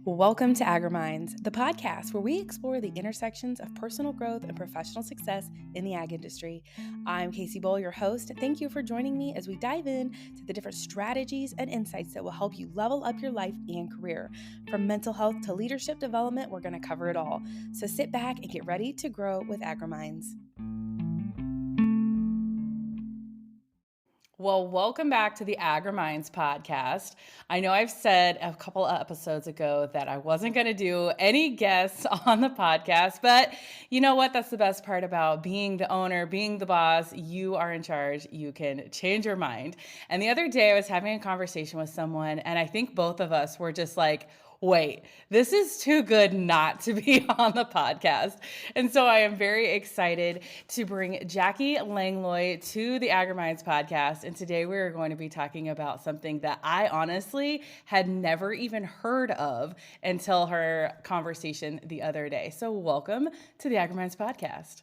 Welcome to AGRIMINDS, the podcast where we explore the intersections of personal growth and professional success in the ag industry. I'm Kacee, your host. Thank you for joining me as we dive in to the different strategies and insights that will help you level up your life and career. From mental health to leadership development, we're going to cover it all. So sit back and get ready to grow with AGRIMINDS. Well, welcome back to the AGRIMINDS Podcast. I know I've said a couple of episodes ago that I wasn't going to do any guests on the podcast, but you know what? That's the best part about being the owner, being the boss. You are in charge. You can change your mind. And the other day I was having a conversation with someone, and I think both of us were just like, wait, this is too good not to be on the podcast. And so I am very excited to bring Jacki Langlois to the AGRIMINDS Podcast. And today we are going to be talking about something that I honestly had never even heard of until her conversation the other day. So welcome to the AGRIMINDS Podcast.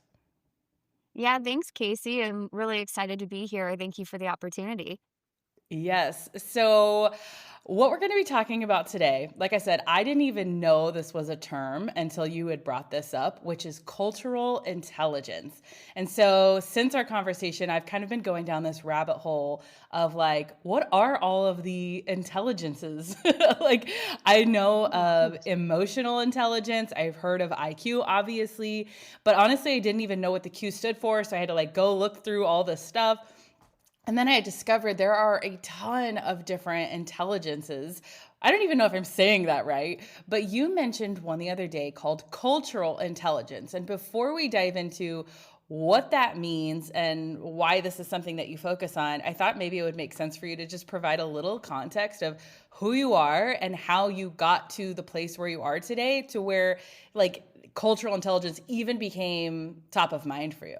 Yeah, thanks, Kacee. I'm really excited to be here. Thank you for the opportunity. Yes. So what we're going to be talking about today, like I said, I didn't even know this was a term until you had brought this up, which is cultural intelligence. And so since our conversation, I've kind of been going down this rabbit hole of like, what are all of the intelligences? Like, I know of emotional intelligence. I've heard of IQ, obviously, but honestly, I didn't even know what the Q stood for. So I had to like go look through all this stuff. And then I discovered there are a ton of different intelligences. I don't even know if I'm saying that right, but you mentioned one the other day called cultural intelligence. And before we dive into what that means and why this is something that you focus on, I thought maybe it would make sense for you to just provide a little context of who you are and how you got to the place where you are today, to where like cultural intelligence even became top of mind for you.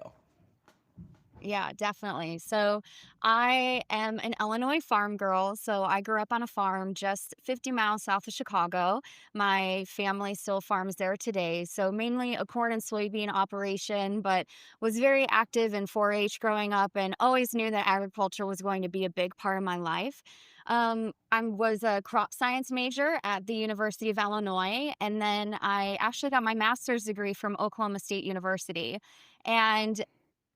Yeah, definitely. So I am an Illinois farm girl. So I grew up on a farm just 50 miles south of Chicago. My family still farms there today. So mainly a corn and soybean operation, but was very active in 4-H growing up and always knew that agriculture was going to be a big part of my life. I was a crop science major at the University of Illinois, and then I actually got my master's degree from Oklahoma State University. And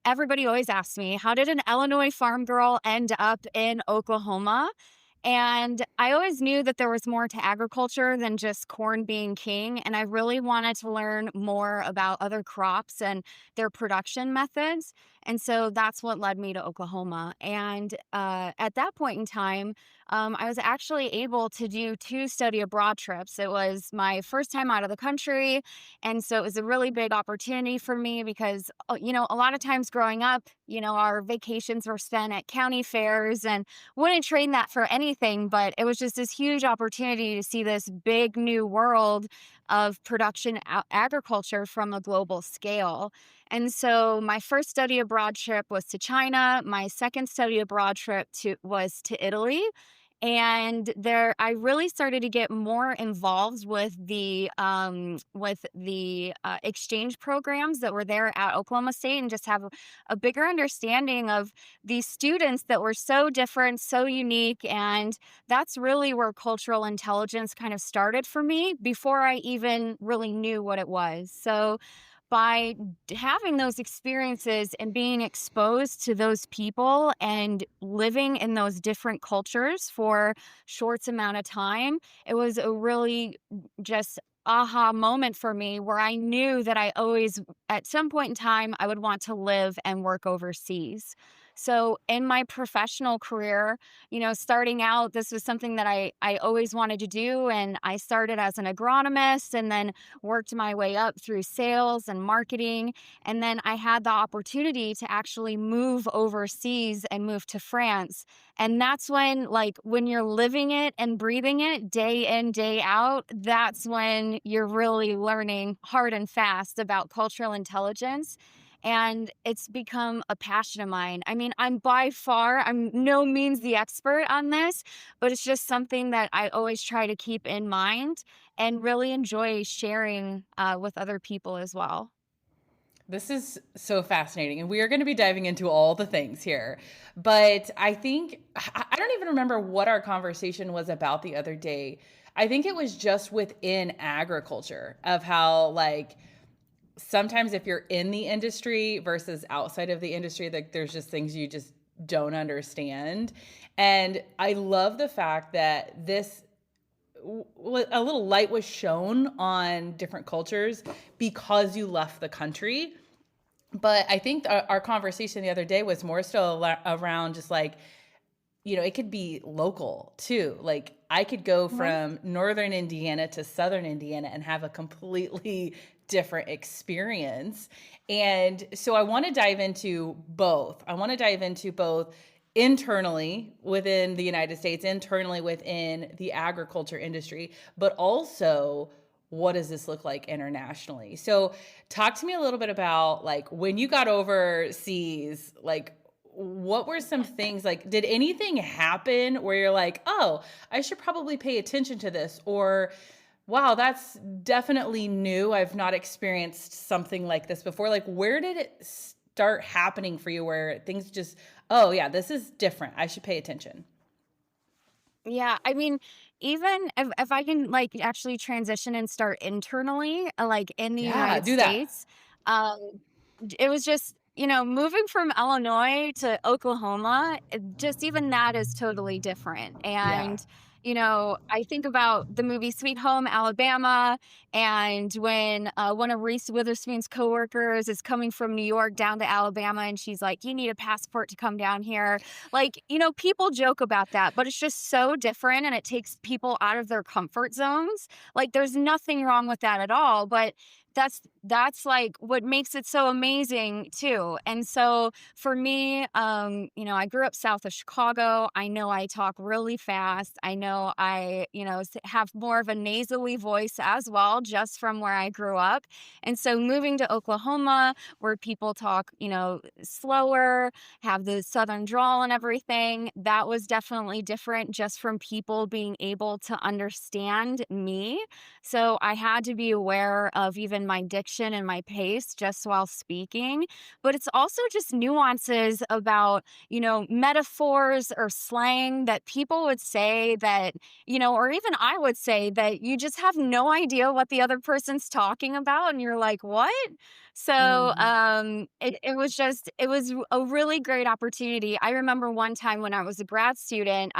everybody always asks me, how did an Illinois farm girl end up in Oklahoma? And I always knew that there was more to agriculture than just corn being king. And I really wanted to learn more about other crops and their production methods. And so that's what led me to Oklahoma. And at that point in time, I was actually able to do 2 study abroad trips. It was my first time out of the country. And so it was a really big opportunity for me because, a lot of times growing up, our vacations were spent at county fairs and wouldn't trade that for anything, but it was just this huge opportunity to see this big new world of production agriculture from a global scale. And so my first study abroad trip was to China. My second study abroad trip was to Italy. And there, I really started to get more involved with the exchange programs that were there at Oklahoma State, and just have a bigger understanding of these students that were so different, so unique. And that's really where cultural intelligence kind of started for me before I even really knew what it was. So by having those experiences and being exposed to those people and living in those different cultures for short amount of time, it was a really just aha moment for me where I knew that I always, at some point in time, I would want to live and work overseas. So in my professional career, starting out, this was something that I always wanted to do. And I started as an agronomist and then worked my way up through sales and marketing. And then I had the opportunity to actually move overseas and move to France. And that's when you're living it and breathing it day in, day out, that's when you're really learning hard and fast about cultural intelligence. And it's become a passion of mine. I mean, I'm no means the expert on this, but it's just something that I always try to keep in mind and really enjoy sharing with other people as well. This is so fascinating. And we are going to be diving into all the things here. But I think, I don't even remember what our conversation was about the other day. I think it was just within agriculture of how, like, sometimes if you're in the industry versus outside of the industry, like, there's just things you just don't understand. And I love the fact that a little light was shown on different cultures because you left the country. But I think our conversation the other day was more so around just like, it could be local too. Like, I could go Right. from northern Indiana to southern Indiana and have a completely different experience. And so I want to dive into both. I want to dive into both internally within the United States, internally within the agriculture industry, but also what does this look like internationally? So talk to me a little bit about, like, when you got overseas, like, what were some things, like, did anything happen where you're like, oh, I should probably pay attention to this, or wow, that's definitely new, I've not experienced something like this before? Like, where did it start happening for you where things just, oh yeah, this is different, I should pay attention? Yeah, I mean, even if I can like actually transition and start internally, like in the Yeah, United do that. States, um, it was just, moving from Illinois to Oklahoma, just even that is totally different. Yeah. And, I think about the movie Sweet Home Alabama, and when one of Reese Witherspoon's coworkers is coming from New York down to Alabama, and she's like, "You need a passport to come down here." Like, people joke about that, but it's just so different and it takes people out of their comfort zones. Like, there's nothing wrong with that at all, but that's like what makes it so amazing too. And so for me, I grew up south of Chicago. I know I talk really fast. I know I, have more of a nasally voice as well, just from where I grew up. And so moving to Oklahoma, where people talk, slower, have the southern drawl and everything, that was definitely different just from people being able to understand me. So I had to be aware of even my diction and my pace just while speaking. But it's also just nuances about, metaphors or slang that people would say that, or even I would say that you just have no idea what the other person's talking about. And you're like, what? So Mhm. it was a really great opportunity. I remember one time when I was a grad student,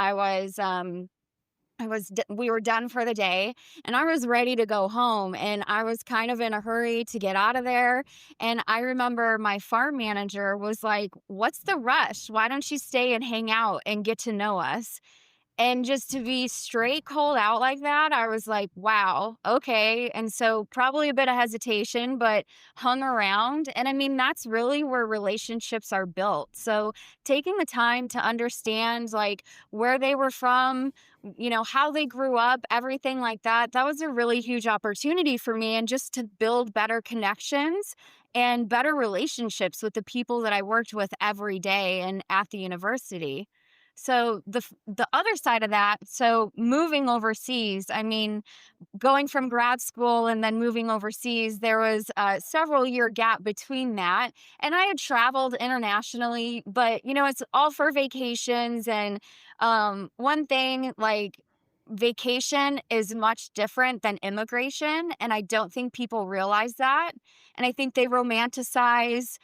we were done for the day and I was ready to go home and I was kind of in a hurry to get out of there. And I remember my farm manager was like, "What's the rush? Why don't you stay and hang out and get to know us?" And just to be straight cold out like that, I was like, wow, okay. And so probably a bit of hesitation, but hung around. And I mean, that's really where relationships are built. So taking the time to understand like where they were from, how they grew up, everything like that, that was a really huge opportunity for me. And just to build better connections and better relationships with the people that I worked with every day and at the university. So the other side of that, so moving overseas, I mean, going from grad school and then moving overseas, there was a several year gap between that. And I had traveled internationally, but it's all for vacations. And one thing like vacation is much different than immigration. And I don't think people realize that. And I think they romanticize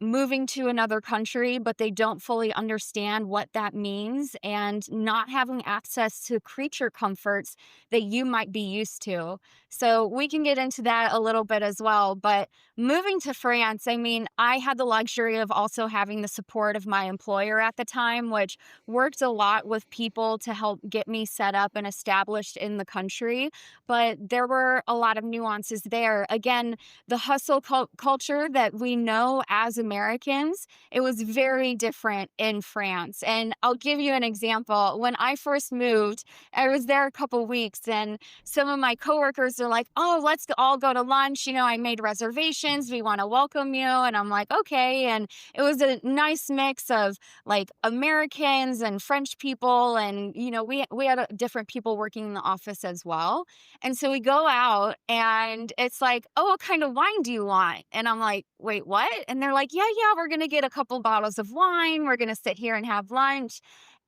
moving to another country, but they don't fully understand what that means and not having access to creature comforts that you might be used to. So we can get into that a little bit as well. But moving to France, I mean, I had the luxury of also having the support of my employer at the time, which worked a lot with people to help get me set up and established in the country. But there were a lot of nuances there. Again, the hustle culture that we know know, as Americans, it was very different in France. And I'll give you an example. When I first moved, I was there a couple weeks, and some of my coworkers are like, "Oh, all go to lunch. I made reservations. We want to welcome you." And I'm like, "Okay." And it was a nice mix of like Americans and French people, and we had different people working in the office as well. And so we go out, and it's like, "Oh, what kind of wine do you want?" And I'm like, "Wait, what?" And they're like, "Yeah, yeah, we're gonna get a couple bottles of wine. We're gonna sit here and have lunch."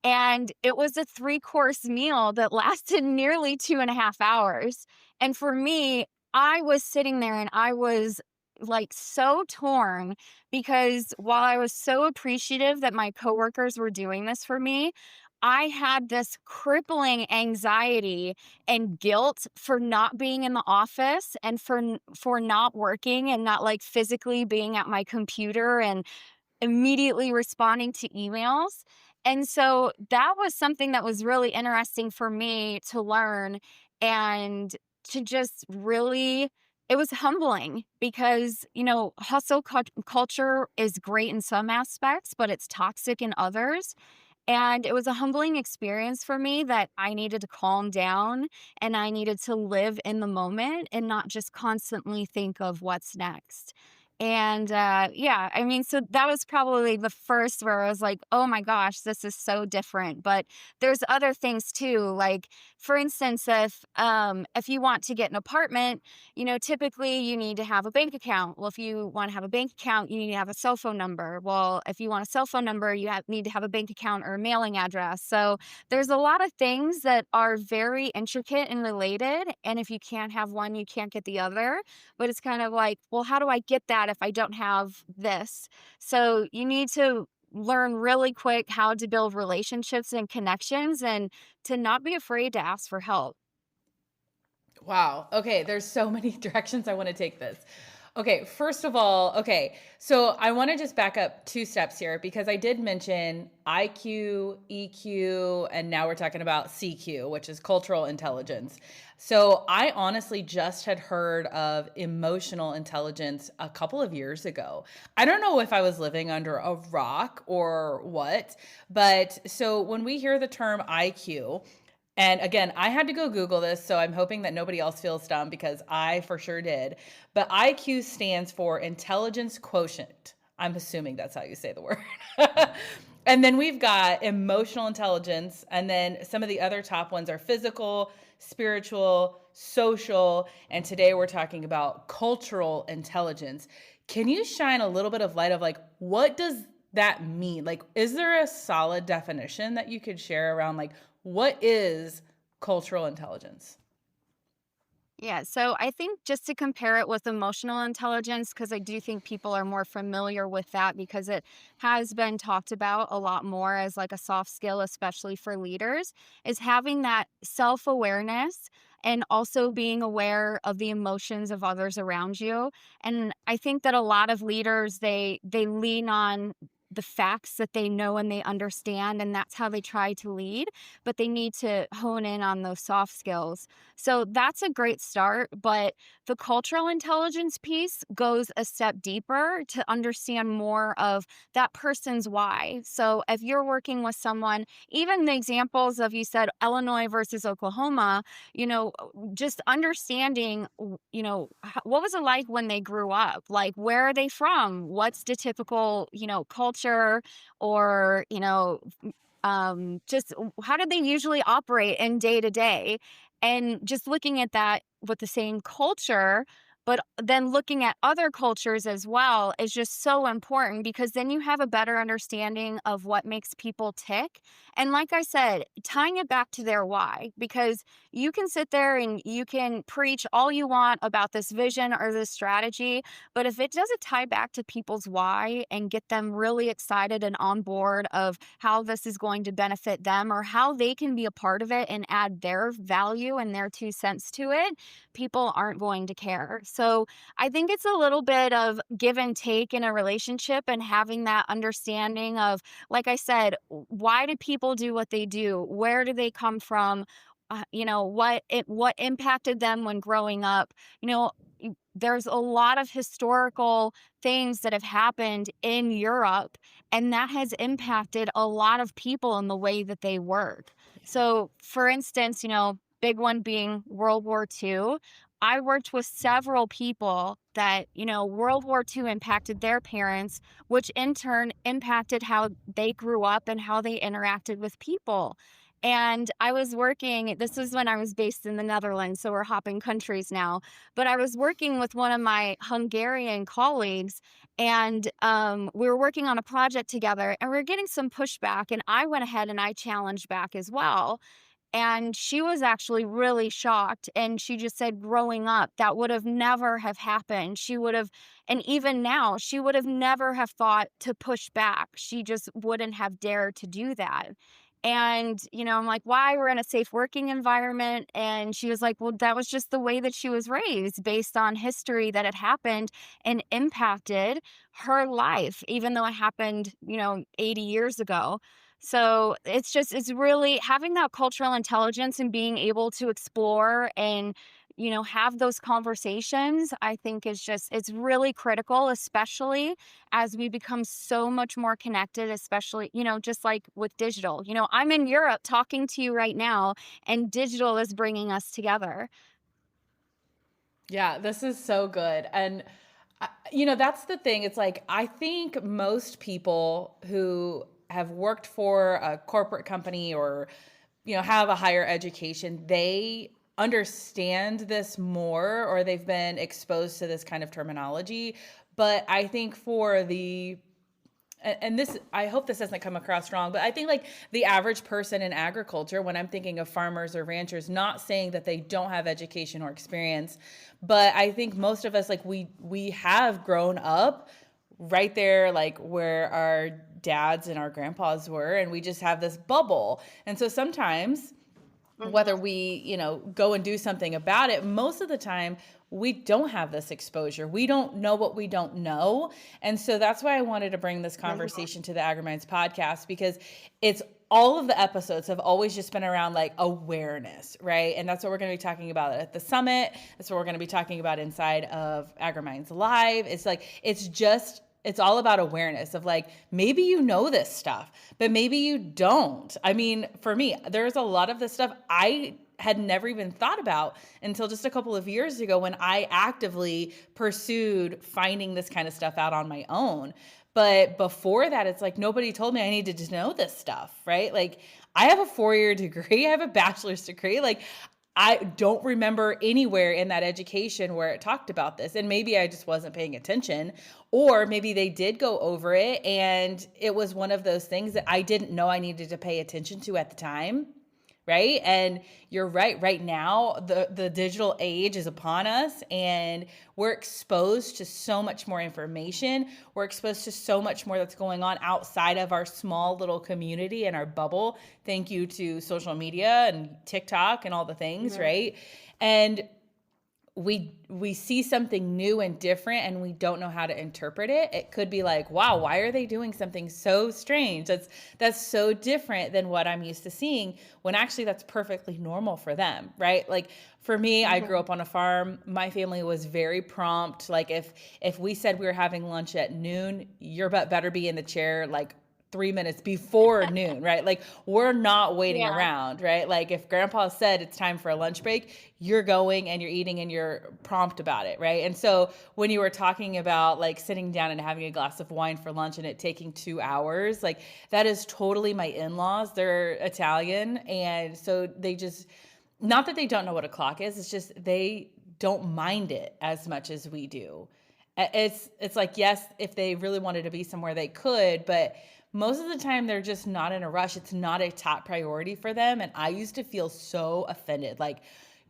And it was a 3-course meal that lasted nearly 2.5 hours. And for me, I was sitting there and I was like so torn, because while I was so appreciative that my coworkers were doing this for me, I had this crippling anxiety and guilt for not being in the office, and for not working and not like physically being at my computer and immediately responding to emails. And so that was something that was really interesting for me to learn, and to just really, it was humbling, because, culture is great in some aspects, but it's toxic in others. And it was a humbling experience for me that I needed to calm down, and I needed to live in the moment and not just constantly think of what's next. And yeah, I mean, so that was probably the first where I was like, "Oh my gosh, this is so different." But there's other things too. Like, for instance, if you want to get an apartment, typically you need to have a bank account. Well, if you want to have a bank account, you need to have a cell phone number. Well, if you want a cell phone number, need to have a bank account or a mailing address. So there's a lot of things that are very intricate and related. And if you can't have one, you can't get the other. But it's kind of like, well, how do I get that if I don't have this? So you need to learn really quick how to build relationships and connections, and to not be afraid to ask for help. Wow. Okay, there's so many directions I want to take this. Okay, first of all, okay, so I want to just back up 2 steps here, because I did mention IQ, EQ, and now we're talking about CQ, which is cultural intelligence. So I honestly just had heard of emotional intelligence a couple of years ago. I don't know if I was living under a rock or what, but so when we hear the term IQ, and again, I had to go Google this, so I'm hoping that nobody else feels dumb, because I for sure did. But IQ stands for intelligence quotient. I'm assuming that's how you say the word. And then we've got emotional intelligence. And then some of the other top ones are physical, spiritual, social. And today we're talking about cultural intelligence. Can you shine a little bit of light of like, what does that mean? Like, is there a solid definition that you could share around like, what is cultural intelligence? Yeah, so I think just to compare it with emotional intelligence, because I do think people are more familiar with that, because it has been talked about a lot more as like a soft skill, especially for leaders, is having that self awareness and also being aware of the emotions of others around you. And I think that a lot of leaders, they lean on the facts that they know and they understand, and that's how they try to lead, but they need to hone in on those soft skills. So that's a great start, but the cultural intelligence piece goes a step deeper to understand more of that person's why. So if you're working with someone, even the examples of, you said Illinois versus Oklahoma, just understanding, what was it like when they grew up? Like, where are they from? What's the typical, culture, or, just how do they usually operate in day to day? And just looking at that with the same culture, but then looking at other cultures as well, is just so important, because then you have a better understanding of what makes people tick. And like I said, tying it back to their why, because you can sit there and you can preach all you want about this vision or this strategy, but if it doesn't tie back to people's why and get them really excited and on board of how this is going to benefit them, or how they can be a part of it and add their value and their 2 cents to it, people aren't going to care. So I think it's a little bit of give and take in a relationship, and having that understanding of, like I said, why do people do what they do? Where do they come from? What impacted them when growing up? there's a lot of historical things that have happened in Europe, and that has impacted a lot of people in the way that they work. So, for instance, big one being World War II. I worked with several people that, World War II impacted their parents, which in turn impacted how they grew up and how they interacted with people. And I was working, this was when I was based in the Netherlands, so we're hopping countries now. But I was working with one of my Hungarian colleagues, and we were working on a project together, and we were getting some pushback. And I went ahead and I challenged back as well. And she was actually really shocked. And she just said, growing up, that would have never have happened. She would have, and even now, she would have never have thought to push back. She just wouldn't have dared to do that. And, I'm like, why? We're in a safe working environment. And she was like, well, that was just the way that she was raised based on history that had happened and impacted her life, even though it happened, 80 years ago. So it's really having that cultural intelligence and being able to explore and, have those conversations, I think it's really critical, especially as we become so much more connected, especially, just like with digital. I'm in Europe talking to you right now, and digital is bringing us together. Yeah, this is so good. And, that's the thing. It's like, I think most people who have worked for a corporate company or, have a higher education, they understand this more, or they've been exposed to this kind of terminology. But I think for and this, I hope this doesn't come across wrong, but I think like the average person in agriculture, when I'm thinking of farmers or ranchers, not saying that they don't have education or experience, but I think most of us, like we have grown up right there, like where our dads and our grandpas were, and we just have this bubble. And so sometimes whether we, go and do something about it, most of the time we don't have this exposure. We don't know what we don't know. And so that's why I wanted to bring this conversation to the AGRIMINDS podcast, because it's all of the episodes have always just been around like awareness, right? And that's what we're going to be talking about at the summit. That's what we're going to be talking about inside of AGRIMINDS Live. It's like, it's all about awareness of like, maybe you know this stuff, but maybe you don't. I mean, for me, there's a lot of this stuff I had never even thought about until just a couple of years ago when I actively pursued finding this kind of stuff out on my own. But before that, it's like nobody told me I needed to know this stuff, right? Like I have a 4-year degree, I have a bachelor's degree. Like I don't remember anywhere in that education where it talked about this. And maybe I just wasn't paying attention, or maybe they did go over it and it was one of those things that I didn't know I needed to pay attention to at the time. Right. And you're right. Right now, the digital age is upon us, and we're exposed to so much more information. We're exposed to so much more that's going on outside of our small little community and our bubble. Thank you to social media and TikTok and all the things. Mm-hmm. Right. And we see something new and different and we don't know how to interpret it. It could be like, wow, why are they doing something so strange? That's so different than what I'm used to seeing, when actually that's perfectly normal for them, right? Like for me, I grew up on a farm. My family was very prompt. Like if we said we were having lunch at noon, your butt better be in the chair like 3 minutes before noon, right? Like we're not waiting around, right? Like if grandpa said it's time for a lunch break, you're going and you're eating and you're prompt about it, right? And so when you were talking about like sitting down and having a glass of wine for lunch and it taking 2 hours, like that is totally my in-laws. They're Italian. And so they just, not that they don't know what a clock is, it's just they don't mind it as much as we do. It's like, yes, if they really wanted to be somewhere, they could, but most of the time they're just not in a rush. It's not a top priority for them. And I used to feel so offended. Like,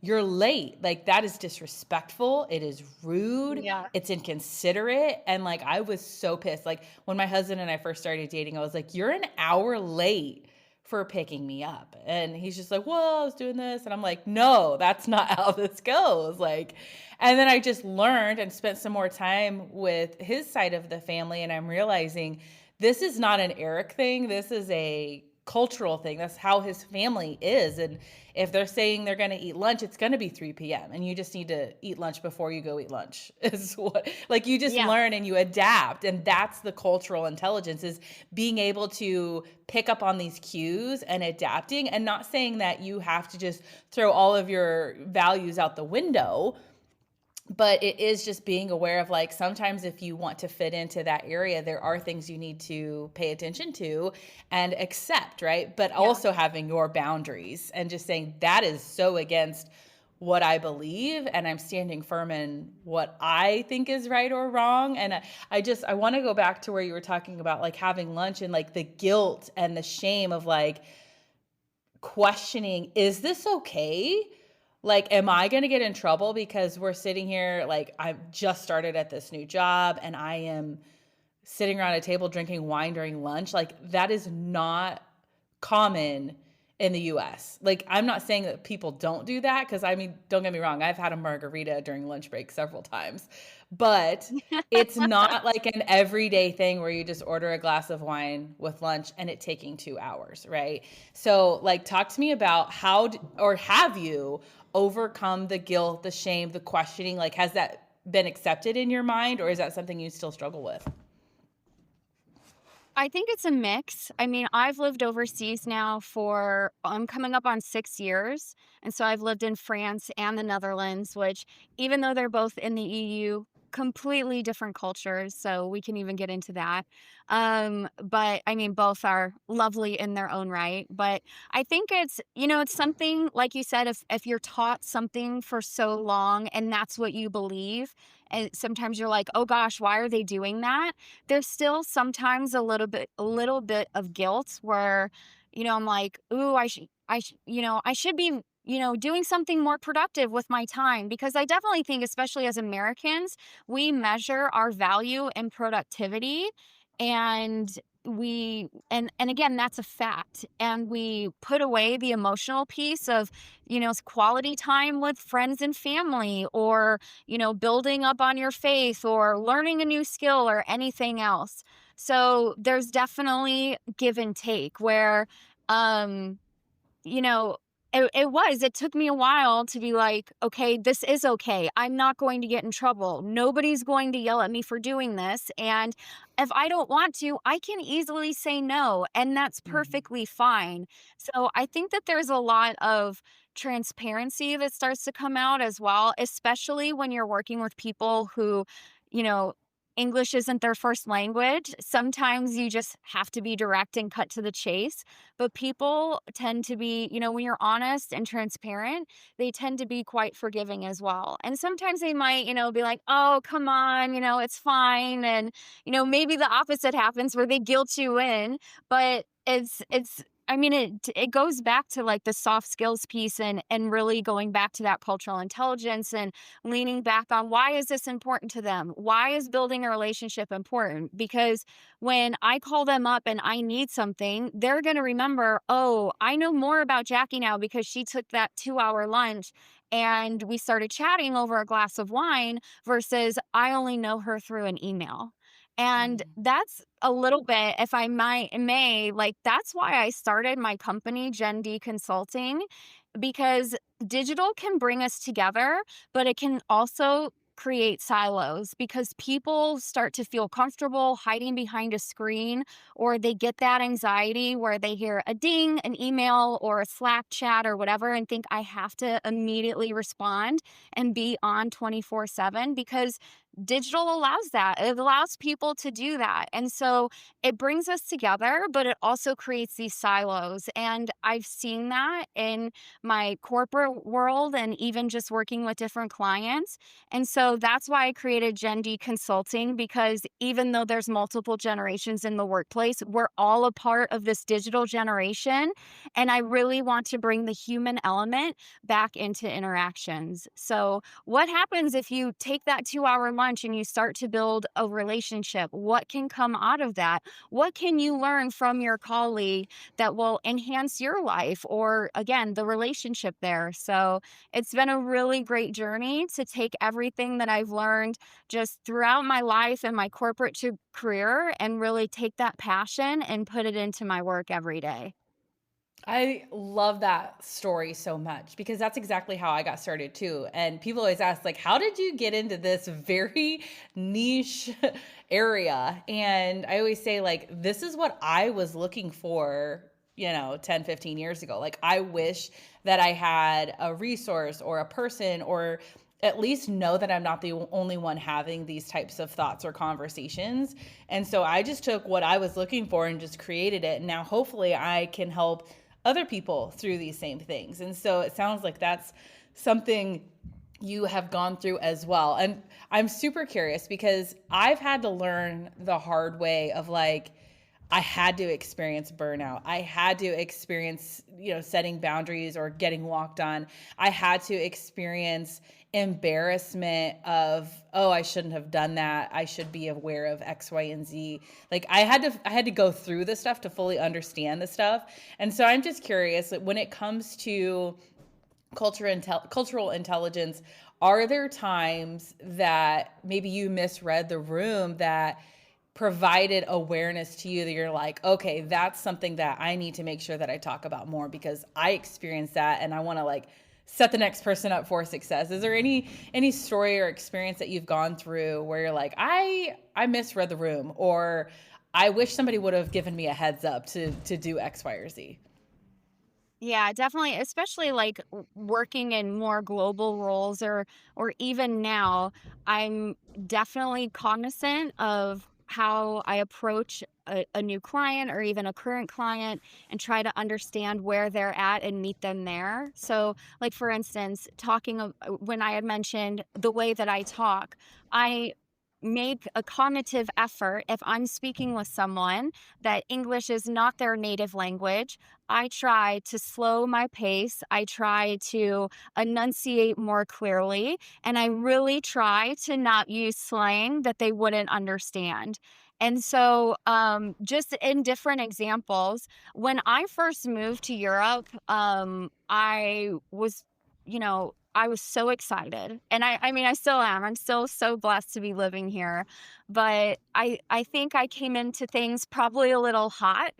you're late. Like, that is disrespectful. It is rude. Yeah. It's inconsiderate. And like, I was so pissed. Like when my husband and I first started dating, I was like, you're an hour late for picking me up. And he's just like, well, I was doing this. And I'm like, no, that's not how this goes. Like, and then I just learned and spent some more time with his side of the family. And I'm realizing this is not an Eric thing. This is a cultural thing. That's how his family is. And if they're saying they're going to eat lunch, it's going to be 3 p.m. and you just need to eat lunch before you go eat lunch. Is what, like, you just Yeah. learn and you adapt. And that's the cultural intelligence, is being able to pick up on these cues and adapting, and not saying that you have to just throw all of your values out the window, but it is just being aware of, like, sometimes if you want to fit into that area, there are things you need to pay attention to and accept, right? But Yeah. also having your boundaries and just saying that is so against what I believe, and I'm standing firm in what I think is right or wrong. And I want to go back to where you were talking about, like, having lunch and, like, the guilt and the shame of, like, questioning, is this okay? Like, am I going to get in trouble because we're sitting here, like, I've just started at this new job and I am sitting around a table drinking wine during lunch? Like, that is not common in the US. Like, I'm not saying that people don't do that, because I mean, don't get me wrong, I've had a margarita during lunch break several times. But it's not like an everyday thing where you just order a glass of wine with lunch and it taking 2 hours, right? So, like, talk to me about or have you overcome the guilt, the shame, the questioning? Like, has that been accepted in your mind, or is that something you still struggle with? I think it's a mix. I mean, I've lived overseas now for I'm coming up on 6 years, and so I've lived in France and the Netherlands, which, even though they're both in the EU, completely different cultures, so we can even get into that. But I mean, both are lovely in their own right, but I think it's something like you said, if you're taught something for so long and that's what you believe, and sometimes you're like, "Oh gosh, why are they doing that?" There's still sometimes a little bit of guilt where, I'm like, "Ooh, I should be, doing something more productive with my time." Because I definitely think, especially as Americans, we measure our value in productivity, and and again, that's a fact. And we put away the emotional piece of, quality time with friends and family, or, building up on your faith, or learning a new skill, or anything else. So there's definitely give and take where, um, you know, it took me a while to be like, okay, this is okay. I'm not going to get in trouble. Nobody's going to yell at me for doing this. And if I don't want to, I can easily say no. And that's Mhm. perfectly fine. So I think that there's a lot of transparency that starts to come out as well, especially when you're working with people who, you know, English isn't their first language. Sometimes you just have to be direct and cut to the chase, but people tend to be, when you're honest and transparent, they tend to be quite forgiving as well. And sometimes they might, be like, "Oh, come on, it's fine." And, maybe the opposite happens where they guilt you in, but I mean, it goes back to like the soft skills piece, and really going back to that cultural intelligence, and leaning back on, why is this important to them? Why is building a relationship important? Because when I call them up and I need something, they're going to remember, "Oh, I know more about Jackie now because she took that 2-hour lunch and we started chatting over a glass of wine," versus, "I only know her through an email." And Mhm. that's a little bit, if I may, like, that's why I started my company, Gen D Consulting, because digital can bring us together, but it can also create silos because people start to feel comfortable hiding behind a screen, or they get that anxiety where they hear a ding, an email, or a Slack chat or whatever, and think, I have to immediately respond and be on 24/7, because digital allows that. It allows people to do that. And so it brings us together, but it also creates these silos. And I've seen that in my corporate world and even just working with different clients. And so that's why I created Gen D Consulting, because even though there's multiple generations in the workplace, we're all a part of this digital generation. And I really want to bring the human element back into interactions. So, what happens if you take that 2-hour lunch and you start to build a relationship? What can come out of that? What can you learn from your colleague that will enhance your life, or again, the relationship there? So it's been a really great journey to take everything that I've learned just throughout my life and my corporate to career, and really take that passion and put it into my work every day. I love that story so much because that's exactly how I got started too. And people always ask, like, how did you get into this very niche area? And I always say, like, this is what I was looking for, 10, 15 years ago. Like, I wish that I had a resource or a person, or at least know that I'm not the only one having these types of thoughts or conversations. And so I just took what I was looking for and just created it. And now hopefully I can help other people through these same things. And so it sounds like that's something you have gone through as well. And I'm super curious because I've had to learn the hard way of, like, I had to experience burnout. I had to experience, setting boundaries or getting walked on. I had to experience embarrassment of, oh, I shouldn't have done that. I should be aware of X, Y, and Z. Like, I had to go through this stuff to fully understand this stuff. And so I'm just curious, like, when it comes to cultural intelligence, are there times that maybe you misread the room that provided awareness to you that you're like, okay, that's something that I need to make sure that I talk about more because I experienced that and I want to, like, set the next person up for success? Is there any story or experience that you've gone through where you're like, I misread the room, or I wish somebody would have given me a heads up to do X, Y, or Z? Yeah, definitely, especially like working in more global roles, or even now, I'm definitely cognizant of how I approach a new client or even a current client and try to understand where they're at and meet them there. So, like for instance, when I had mentioned the way that I talk, I make a cognitive effort if I'm speaking with someone that English is not their native language. I try to slow my pace. I try to enunciate more clearly. And I really try to not use slang that they wouldn't understand. And so, just in different examples, when I first moved to Europe, I was so excited. And I mean, I still am. I'm still so blessed to be living here. But I think I came into things probably a little hot,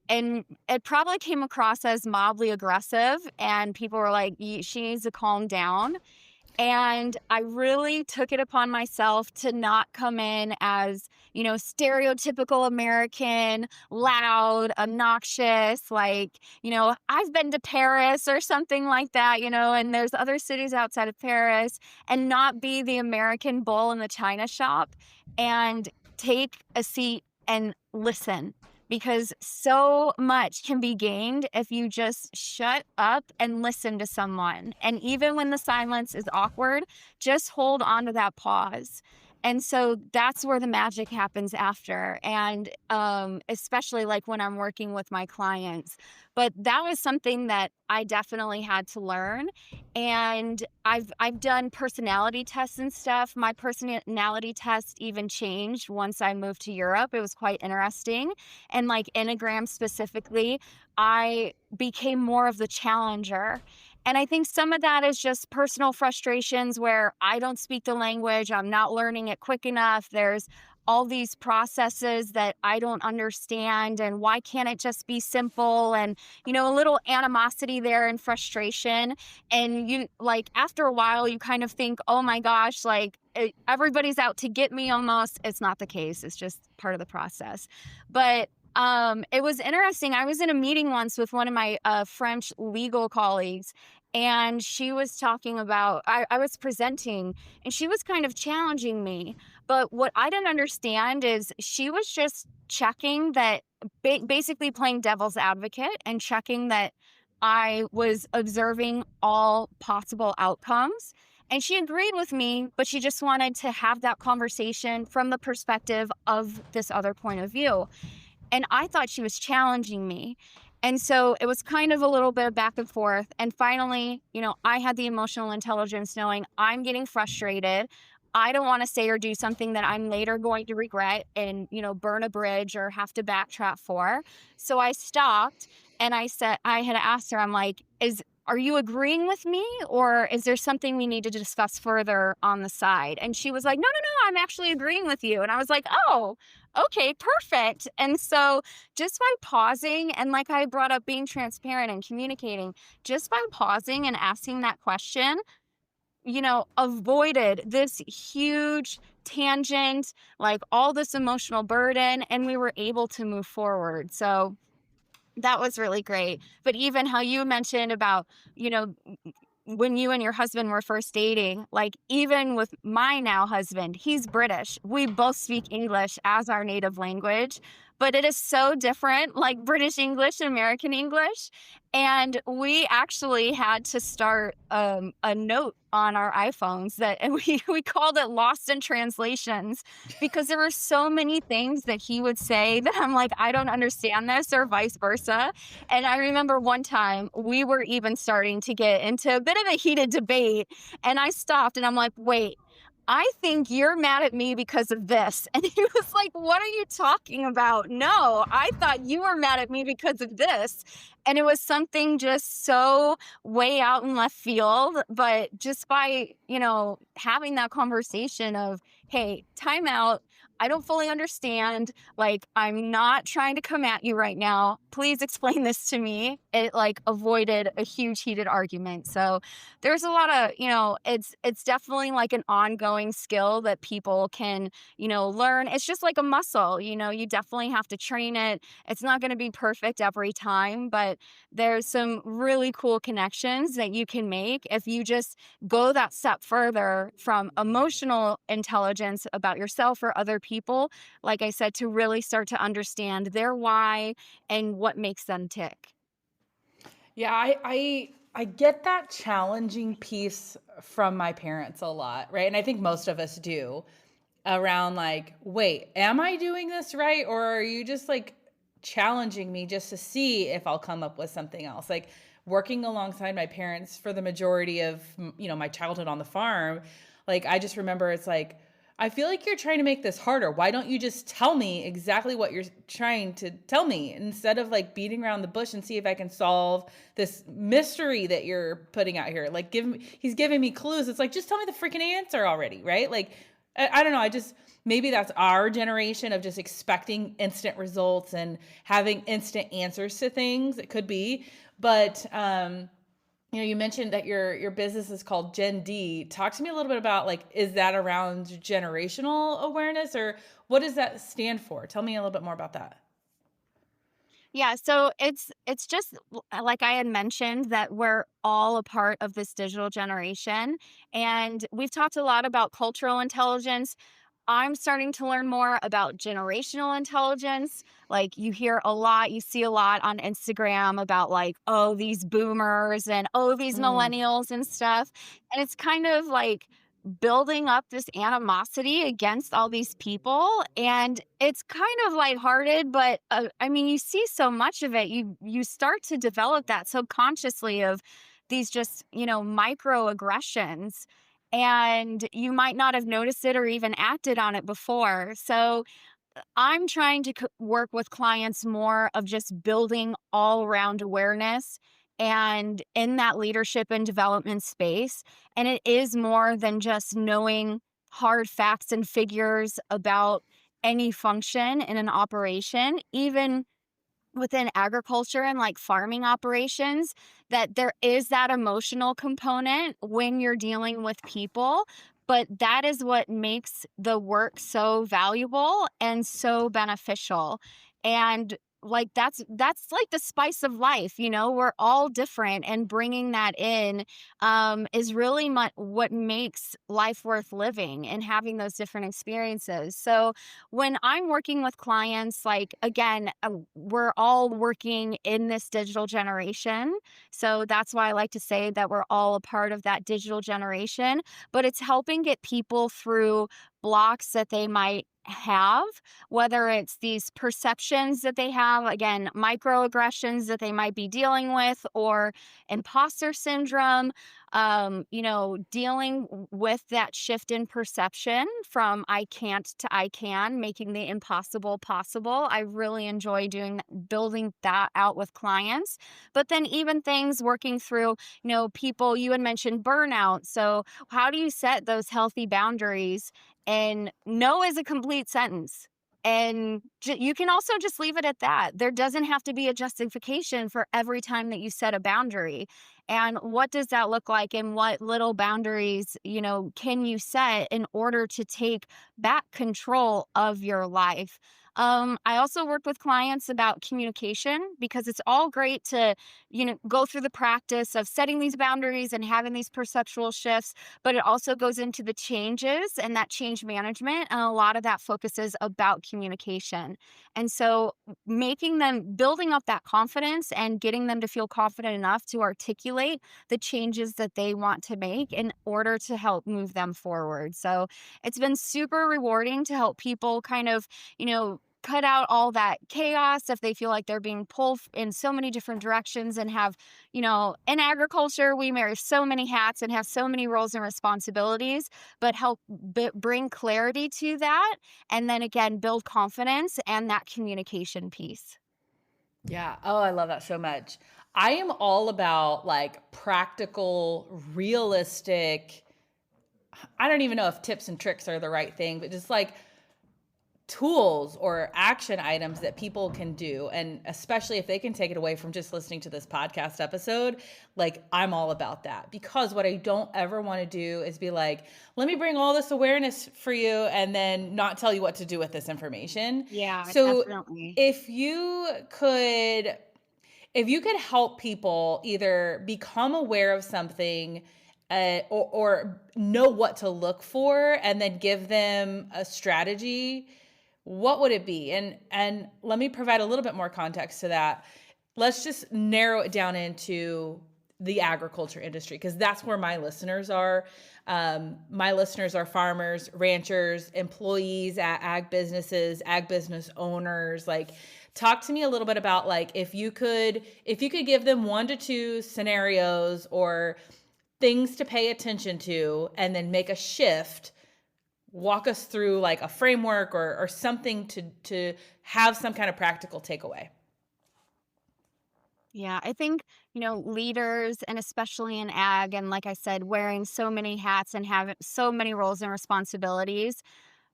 and it probably came across as mildly aggressive, and people were like, She needs to calm down." And I really took it upon myself to not come in as, stereotypical American, loud, obnoxious, like, I've been to Paris or something like that, and there's other cities outside of Paris, and not be the American bull in the china shop, and take a seat and listen, because so much can be gained if you just shut up and listen to someone. And even when the silence is awkward, just hold on to that pause. And so that's where the magic happens after. And especially like when I'm working with my clients. But that was something that I definitely had to learn. And I've done personality tests and stuff. My personality test even changed once I moved to Europe. It was quite interesting. And like Enneagram specifically, I became more of the challenger. And I think some of that is just personal frustrations where I don't speak the language, I'm not learning it quick enough. There's all these processes that I don't understand, and why can't it just be simple? And, a little animosity there and frustration. And you, like, after a while, you kind of think, oh my gosh, like, everybody's out to get me almost. It's not the case. It's just part of the process. But it was interesting. I was in a meeting once with one of my French legal colleagues, and she was talking about, I was presenting, and she was kind of challenging me. But what I didn't understand is she was just checking that, basically playing devil's advocate and checking that I was observing all possible outcomes. And she agreed with me, but she just wanted to have that conversation from the perspective of this other point of view. And I thought she was challenging me. And so it was kind of a little bit of back and forth. And finally, I had the emotional intelligence knowing I'm getting frustrated. I don't want to say or do something that I'm later going to regret and, burn a bridge or have to backtrack for. So I stopped and I had asked her, I'm like, are you agreeing with me, or is there something we need to discuss further on the side? And she was like, no, no, no, I'm actually agreeing with you. And I was like, oh, okay, perfect. And so just by pausing, and like I brought up, being transparent and communicating, just by pausing and asking that question, avoided this huge tangent, like all this emotional burden, and we were able to move forward. So that was really great. But even how you mentioned about, you know, when you and your husband were first dating, like even with my now husband, he's British. We both speak English as our native language, but it is so different, like British English and American English. And we actually had to start a note on our iPhones that, and we called it Lost in Translations, because there were so many things that he would say that I'm like, I don't understand this, or vice versa. And I remember one time we were even starting to get into a bit of a heated debate, and I stopped and I'm like, wait, I think you're mad at me because of this. And he was like, what are you talking about? No, I thought you were mad at me because of this. And it was something just so way out in left field. But just by, having that conversation of, hey, time out. I don't fully understand. Like, I'm not trying to come at you right now. Please explain this to me. It like avoided a huge heated argument. So there's a lot of, it's definitely like an ongoing skill that people can, learn. It's just like a muscle, you definitely have to train it. It's not going to be perfect every time, but there's some really cool connections that you can make if you just go that step further from emotional intelligence about yourself or other people, like I said, to really start to understand their why and what makes them tick. Yeah, I get that challenging piece from my parents a lot, right? And I think most of us do, around like, wait, am I doing this right? Or are you just like challenging me just to see if I'll come up with something else? Like working alongside my parents for the majority of, my childhood on the farm, like I just remember it's like, I feel like you're trying to make this harder. Why don't you just tell me exactly what you're trying to tell me, instead of like beating around the bush and see if I can solve this mystery that you're putting out here? Like he's giving me clues. It's like, just tell me the freaking answer already, right? Like, I don't know. Maybe that's our generation of just expecting instant results and having instant answers to things. It could be, but, you mentioned that your business is called Gen D. Talk to me a little bit about, like, is that around generational awareness, or what does that stand for? Tell me a little bit more about that. Yeah, so it's just like I had mentioned, that we're all a part of this digital generation, and we've talked a lot about cultural intelligence. I'm starting to learn more about generational intelligence. Like you hear a lot, you see a lot on Instagram about like, oh, these boomers and oh, these Mm. millennials and stuff. And it's kind of like building up this animosity against all these people. And it's kind of lighthearted, but I mean, you see so much of it. You start to develop that subconsciously of these just, microaggressions, and you might not have noticed it or even acted on it before. So I'm trying to work with clients more of just building all around awareness and in that leadership and development space. And it is more than just knowing hard facts and figures about any function in an operation, even within agriculture and like farming operations, that there is that emotional component when you're dealing with people. But that is what makes the work so valuable and so beneficial. And like that's like the spice of life, we're all different, and bringing that in is really what makes life worth living, and having those different experiences. So when I'm working with clients, like again, we're all working in this digital generation. So that's why I like to say that we're all a part of that digital generation, but it's helping get people through blocks that they might have, whether it's these perceptions that they have, again, microaggressions that they might be dealing with, or imposter syndrome, dealing with that shift in perception from I can't to I can, making the impossible possible. I really enjoy building that out with clients. But then even things working through, people, you had mentioned burnout. So how do you set those healthy boundaries? And no is a complete sentence. And you can also just leave it at that. There doesn't have to be a justification for every time that you set a boundary. And what does that look like? And what little boundaries, can you set in order to take back control of your life? I also work with clients about communication, because it's all great to, go through the practice of setting these boundaries and having these perceptual shifts, but it also goes into the changes and that change management. And a lot of that focuses about communication. And so building up that confidence and getting them to feel confident enough to articulate the changes that they want to make in order to help move them forward. So it's been super rewarding to help people kind of, cut out all that chaos if they feel like they're being pulled in so many different directions, and have, in agriculture, we wear so many hats and have so many roles and responsibilities, but help bring clarity to that. And then again, build confidence and that communication piece. Yeah. Oh, I love that so much. I am all about like practical, realistic, I don't even know if tips and tricks are the right thing, but just like tools or action items that people can do. And especially if they can take it away from just listening to this podcast episode, like I'm all about that, because what I don't ever want to do is be like, let me bring all this awareness for you and then not tell you what to do with this information. Yeah, So definitely. if you could help people either become aware of something, or know what to look for, and then give them a strategy, what would it be? And let me provide a little bit more context to that. Let's just narrow it down into the agriculture industry, because that's where my listeners are. My listeners are farmers, ranchers, employees at ag businesses, ag business owners. Like, talk to me a little bit about, like, if you could give them 1 to 2 scenarios or things to pay attention to, and then make a shift. Walk us through like a framework or something to have some kind of practical takeaway. Yeah, I think, leaders, and especially in ag, and like I said, wearing so many hats and having so many roles and responsibilities,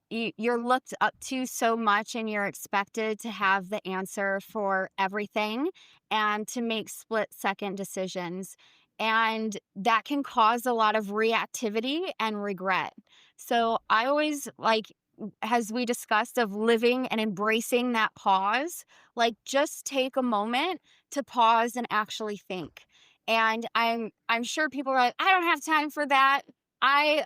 you're looked up to so much, and you're expected to have the answer for everything and to make split second decisions. And that can cause a lot of reactivity and regret. So I always like, as we discussed, of living and embracing that pause, like just take a moment to pause and actually think. And I'm sure people are like, I don't have time for that. I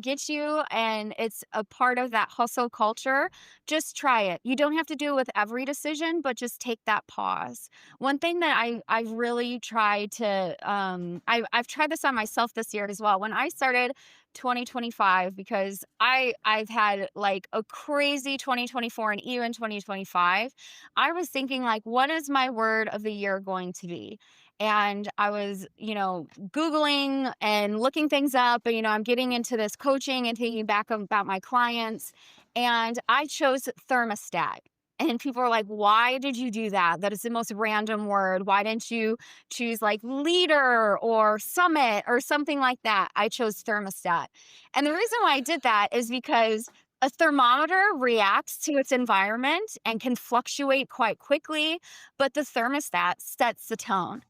get you, and it's a part of that hustle culture. Just try it. You don't have to do it with every decision, but just take that pause. One thing that I've really tried to I've tried this on myself this year as well. When I started 2025, because I've had like a crazy 2024 and even 2025, I was thinking like, what is my word of the year going to be? And I was, Googling and looking things up. And, I'm getting into this coaching and thinking back about my clients. And I chose thermostat. And people are like, why did you do that? That is the most random word. Why didn't you choose like leader or summit or something like that? I chose thermostat. And the reason why I did that is because a thermometer reacts to its environment and can fluctuate quite quickly, but the thermostat sets the tone.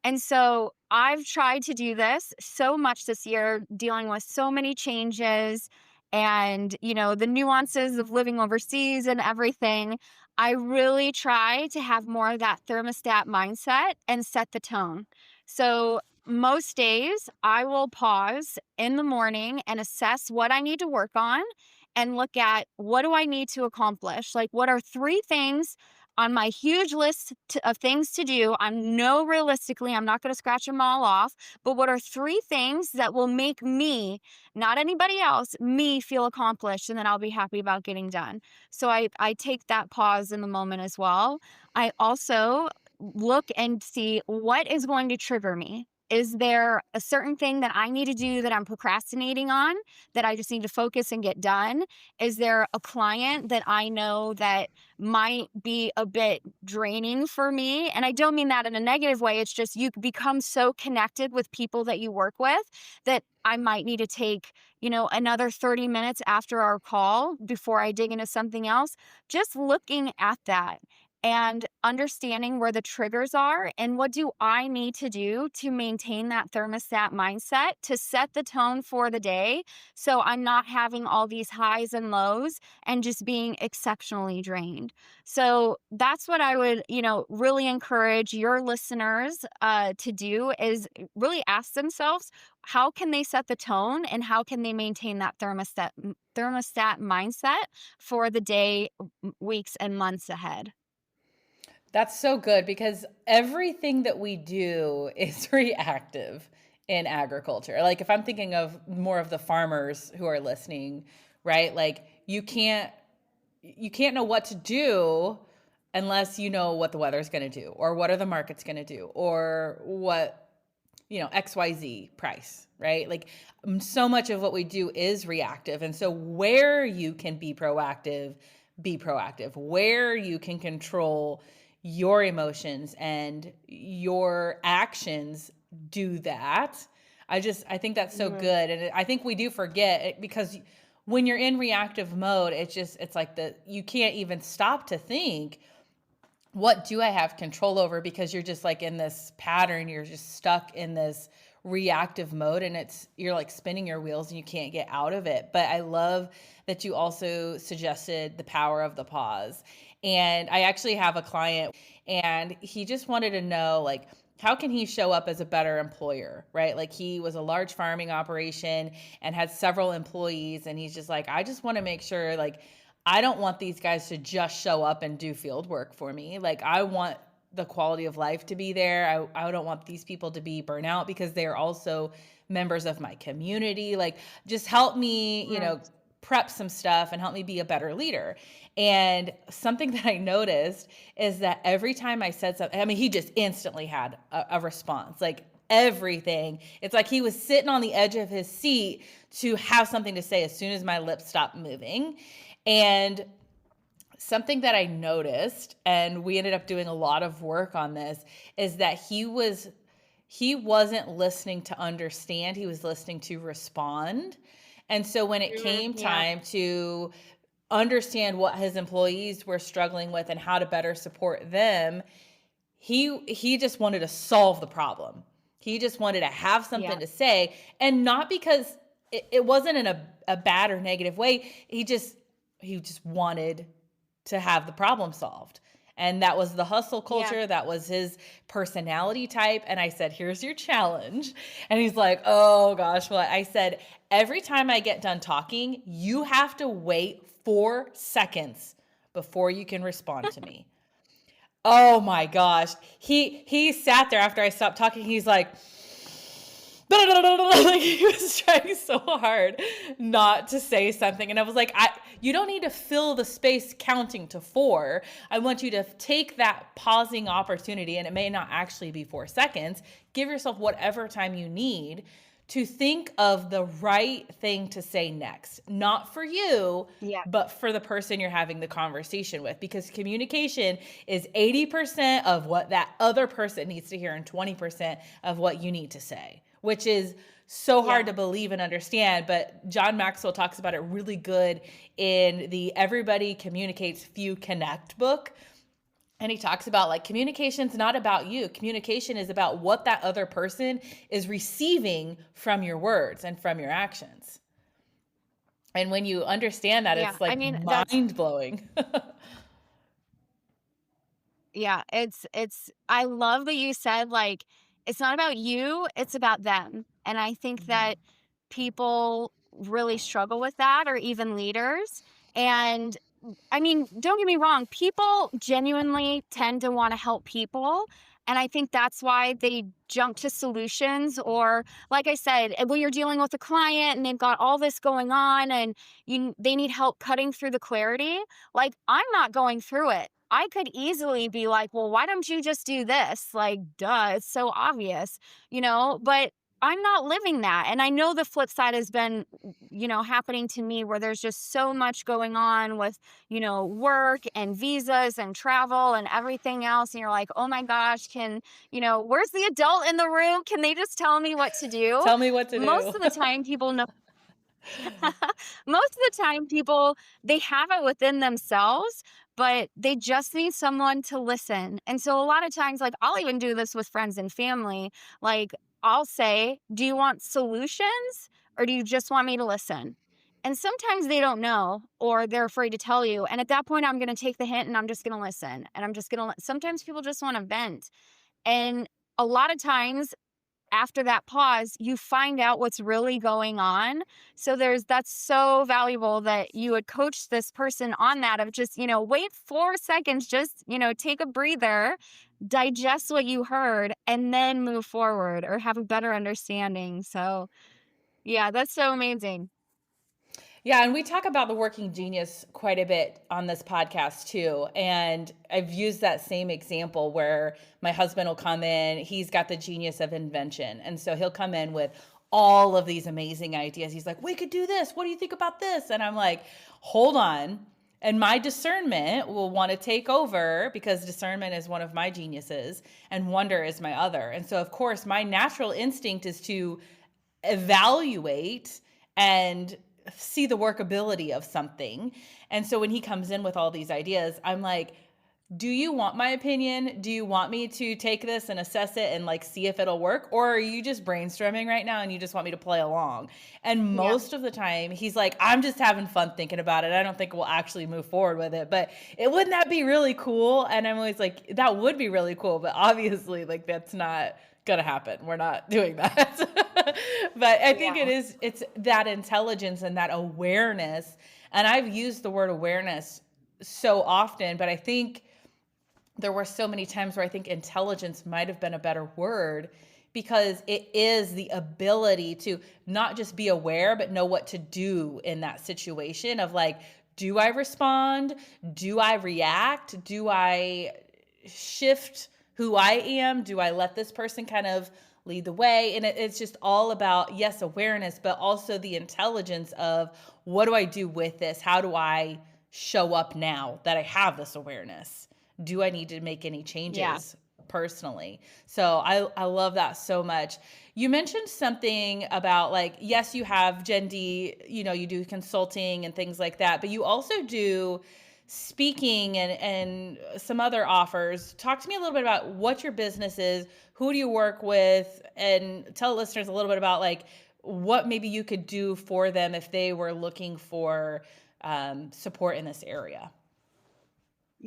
And so I've tried to do this so much this year, dealing with so many changes and, the nuances of living overseas and everything. I really try to have more of that thermostat mindset and set the tone. So most days I will pause in the morning and assess what I need to work on and look at what do I need to accomplish? Like, what are 3 things on my huge list of things to do. Realistically, I'm not going to scratch them all off, but what are 3 things that will make me, not anybody else, me feel accomplished, and then I'll be happy about getting done. So I take that pause in the moment as well. I also look and see what is going to trigger me. Is there a certain thing that I need to do that I'm procrastinating on, that I just need to focus and get done? Is there a client that I know that might be a bit draining for me? And I don't mean that in a negative way. It's just you become so connected with people that you work with that I might need to take, another 30 minutes after our call before I dig into something else. Just looking at that and understanding where the triggers are and what do I need to do to maintain that thermostat mindset to set the tone for the day, so I'm not having all these highs and lows and just being exceptionally drained. So that's what I would, really encourage your listeners to do, is really ask themselves, how can they set the tone and how can they maintain that thermostat mindset for the day, weeks, and months ahead? That's so good because everything that we do is reactive in agriculture. Like if I'm thinking of more of the farmers who are listening, right? Like you can't know what to do unless you know what the weather's going to do or what are the markets going to do or what XYZ price, right? Like so much of what we do is reactive. And so where you can be proactive, be proactive. Where you can control your emotions and your actions, do that. I think that's so good. And I think we do forget it because when you're in reactive mode, it's like you can't even stop to think, what do I have control over? Because you're just like in this pattern, you're just stuck in this reactive mode and you're like spinning your wheels and you can't get out of it. But I love that you also suggested the power of the pause. And I actually have a client and he just wanted to know, like, how can he show up as a better employer, right? Like he was a large farming operation and had several employees. And he's just like, I just want to make sure, like, I don't want these guys to just show up and do field work for me. Like I want the quality of life to be there. I don't want these people to be burnout because they're also members of my community. Like just help me, prep some stuff and help me be a better leader. And something that I noticed is that every time I said something, I mean, he just instantly had a response, like everything. It's like he was sitting on the edge of his seat to have something to say as soon as my lips stopped moving. And something that I noticed, and we ended up doing a lot of work on this, is that he wasn't listening to understand, he was listening to respond. And so when it came time to understand what his employees were struggling with and how to better support them, he just wanted to solve the problem. He just wanted to have something to say, and not because it wasn't in a bad or negative way. He just wanted to have the problem solved. And that was the hustle culture. Yeah. That was his personality type. And I said, here's your challenge. And he's like, oh gosh, what? I said, every time I get done talking, you have to wait 4 seconds before you can respond to me. Oh my gosh. He sat there after I stopped talking. He's like, like he was trying so hard not to say something. And I was like, you don't need to fill the space counting to 4. I want you to take that pausing opportunity, and it may not actually be 4 seconds. Give yourself whatever time you need to think of the right thing to say next. Not for you, but for the person you're having the conversation with. Because communication is 80% of what that other person needs to hear and 20% of what you need to say, which is so hard to believe and understand. But John Maxwell talks about it really good in the Everybody Communicates, Few Connect book. And he talks about, like, communication's not about you. Communication is about what that other person is receiving from your words and from your actions. And when you understand that, it's like mind blowing. I love that you said, like, it's not about you, it's about them. And I think that people really struggle with that, or even leaders. And I mean, don't get me wrong, people genuinely tend to want to help people. And I think that's why they jump to solutions. Or, like I said, when you're dealing with a client and they've got all this going on and they need help cutting through the clarity, like I'm not going through it. I could easily be like, well, why don't you just do this? Like, duh, it's so obvious, but I'm not living that. And I know the flip side has been, happening to me where there's just so much going on with, work and visas and travel and everything else. And you're like, oh my gosh, where's the adult in the room? Can they just tell me what to do? Tell me what to Most do. of the time, people know. Most of the time, people, they have it within themselves, but they just need someone to listen. And so a lot of times, like I'll even do this with friends and family. Like I'll say, do you want solutions or do you just want me to listen? And sometimes they don't know or they're afraid to tell you. And at that point, I'm going to take the hint and I'm just going to listen. And I'm just going to, sometimes people just want to vent. And a lot of times, after that pause, you find out what's really going on. So that's so valuable that you would coach this person on that of just, wait 4 seconds, just, take a breather, digest what you heard, and then move forward or have a better understanding. So yeah, that's so amazing. Yeah, and we talk about the working genius quite a bit on this podcast too. And I've used that same example where my husband will come in, he's got the genius of invention. And so he'll come in with all of these amazing ideas. He's like, we could do this. What do you think about this? And I'm like, hold on. And my discernment will want to take over because discernment is one of my geniuses and wonder is my other. And so, of course, my natural instinct is to evaluate and see the workability of something. And so when he comes in with all these ideas, I'm like, do you want my opinion? Do you want me to take this and assess it and like see if it'll work? Or are you just brainstorming right now and you just want me to play along? And Yeah. most of the time he's like, I'm just having fun thinking about it. I don't think we'll actually move forward with it, but wouldn't that be really cool? And I'm always like, that would be really cool. But obviously like that's not gonna happen. We're not doing that. But I think Yeah. it's that intelligence and that awareness. And I've used the word awareness so often, but I think there were so many times where I think intelligence might have been a better word because it is the ability to not just be aware, but know what to do in that situation of like, do I respond? Do I react? Do I shift who I am? Do I let this person kind of lead the way? And it's just all about, yes, awareness, but also the intelligence of what do I do with this? How do I show up now that I have this awareness? Do I need to make any changes personally? So I love that so much. You mentioned something about like, yes, you have Gen D, you do consulting and things like that, but you also do speaking and some other offers. Talk to me a little bit about what your business is, who do you work with, and tell listeners a little bit about like what maybe you could do for them if they were looking for support in this area.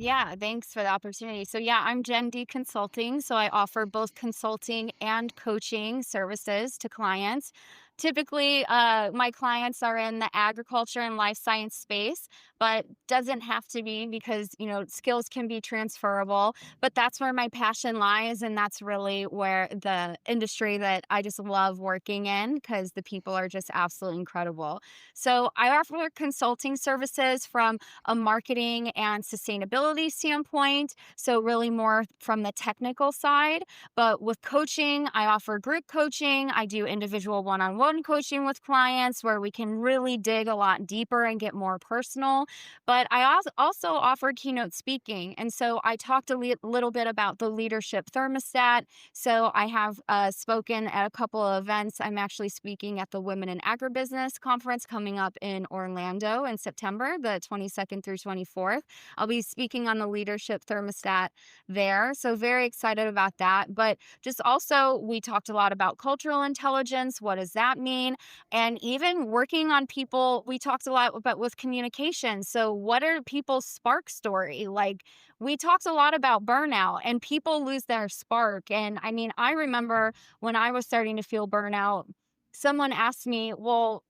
Yeah, thanks for the opportunity. So yeah, I'm Gen D Consulting. So I offer both consulting and coaching services to clients. Typically, my clients are in the agriculture and life science space, but doesn't have to be because, skills can be transferable. But that's where my passion lies. And that's really where the industry that I just love working in because the people are just absolutely incredible. So I offer consulting services from a marketing and sustainability standpoint. So, really more from the technical side. But with coaching, I offer group coaching. I do individual one on one coaching with clients where we can really dig a lot deeper and get more personal. But I also offer keynote speaking. And so I talked a little bit about the leadership thermostat. So I have spoken at a couple of events. I'm actually speaking at the Women in Agribusiness conference coming up in Orlando in September, the 22nd through 24th. I'll be speaking on the leadership thermostat there. So very excited about that. But just also, we talked a lot about cultural intelligence. What does that mean? And even working on people, we talked a lot about with communication. So what are people's spark story? Like we talked a lot about burnout and people lose their spark. And I mean, I remember when I was starting to feel burnout, someone asked me, well,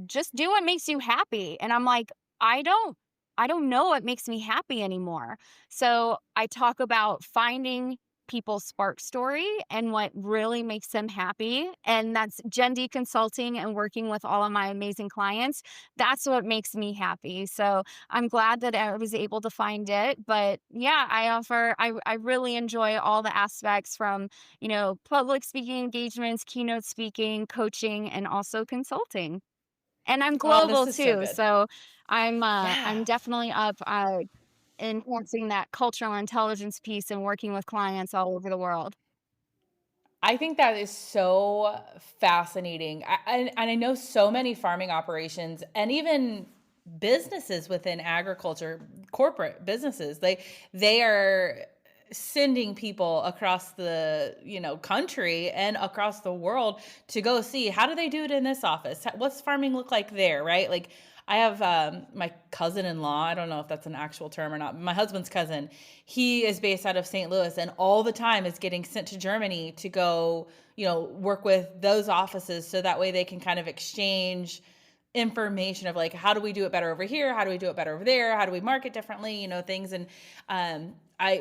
just do what makes you happy. And I'm like, I don't I don't know what makes me happy anymore. So I talk about finding people's spark story and what really makes them happy. And that's Gen D consulting and working with all of my amazing clients. That's what makes me happy. So I'm glad that I was able to find it. But yeah, I really enjoy all the aspects from, public speaking engagements, keynote speaking, coaching, and also consulting. And I'm Oh, this global is so too, good. so Yeah. I'm definitely up, enhancing that cultural intelligence piece and working with clients all over the world. I think that is so fascinating. And I know so many farming operations and even businesses within agriculture, corporate businesses, they are sending people across the, country and across the world to go see how do they do it in this office? What's farming look like there, right? Like I have my cousin-in-law. I don't know if that's an actual term or not. My husband's cousin, he is based out of St. Louis and all the time is getting sent to Germany to go, work with those offices so that way they can kind of exchange information of like how do we do it better over here, how do we do it better over there, how do we market differently, things. And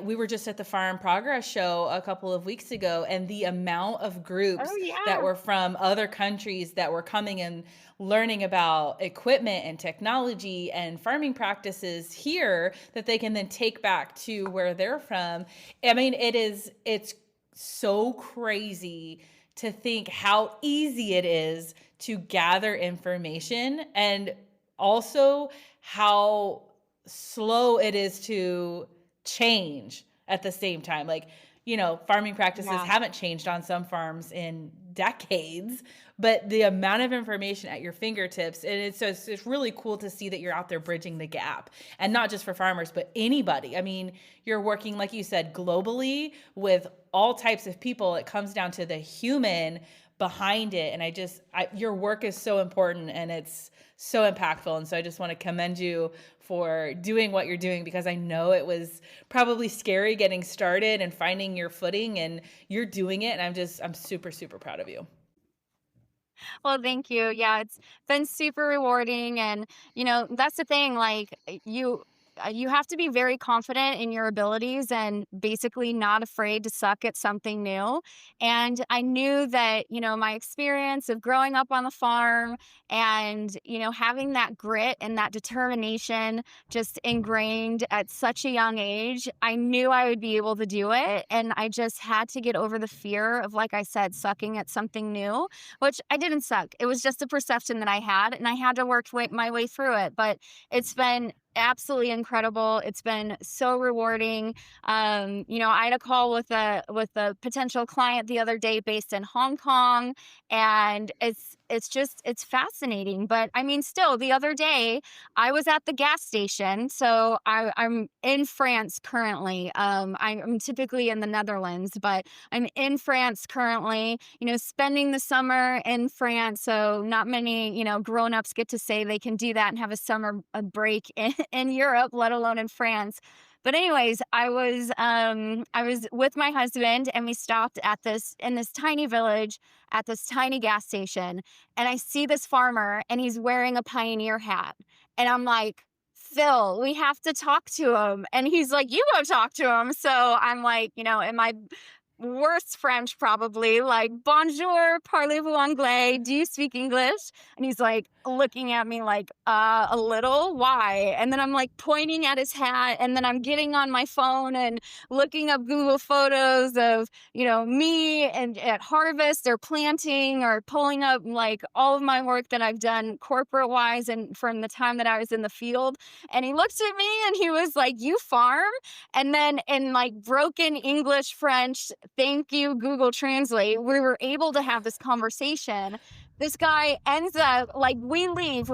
we were just at the Farm Progress show a couple of weeks ago, and the amount of Oh, groups that yeah. were from other countries that were coming and learning about equipment and technology and farming practices here that they can then take back to where they're from. I mean, it's so crazy to think how easy it is to gather information and also how slow it is to change at the same time. Like, farming practices Yeah. haven't changed on some farms in decades, but the amount of information at your fingertips, and it's really cool to see that you're out there bridging the gap, and not just for farmers, but anybody. I mean, you're working, like you said, globally with all types of people. It comes down to the human behind it. And your work is so important and it's so impactful. And so I just want to commend you for doing what you're doing, because I know it was probably scary getting started and finding your footing, and you're doing it. And I'm super, super proud of you. Well, thank you. Yeah, it's been super rewarding. And, that's the thing. Like, you have to be very confident in your abilities and basically not afraid to suck at something new. And I knew that, my experience of growing up on the farm and, having that grit and that determination just ingrained at such a young age, I knew I would be able to do it. And I just had to get over the fear of, like I said, sucking at something new, which I didn't suck. It was just a perception that I had, and I had to work my way through it. But it's been absolutely incredible. It's been so rewarding. I had a call with a potential client the other day based in Hong Kong, and it's fascinating. But I mean, still, the other day I was at the gas station. So I'm in France currently. I'm typically in the Netherlands, but I'm in France currently, spending the summer in France. So not many, grown-ups get to say they can do that and have a break in Europe, let alone in France. But anyways, I was with my husband, and we stopped in this tiny village at this tiny gas station, and I see this farmer and he's wearing a pioneer hat. And I'm like, Phil, we have to talk to him. And he's like, you go talk to him. So I'm like, in my worst French, probably, like, bonjour, parlez-vous anglais? Do you speak English? And he's like looking at me like, a little, why? And then I'm like pointing at his hat, and then I'm getting on my phone and looking up Google photos of, me and at harvest or planting, or pulling up like all of my work that I've done corporate wise and from the time that I was in the field. And he looked at me and he was like, you farm? And then in like broken English, French, thank you, Google Translate, we were able to have this conversation. This guy ends up, like, we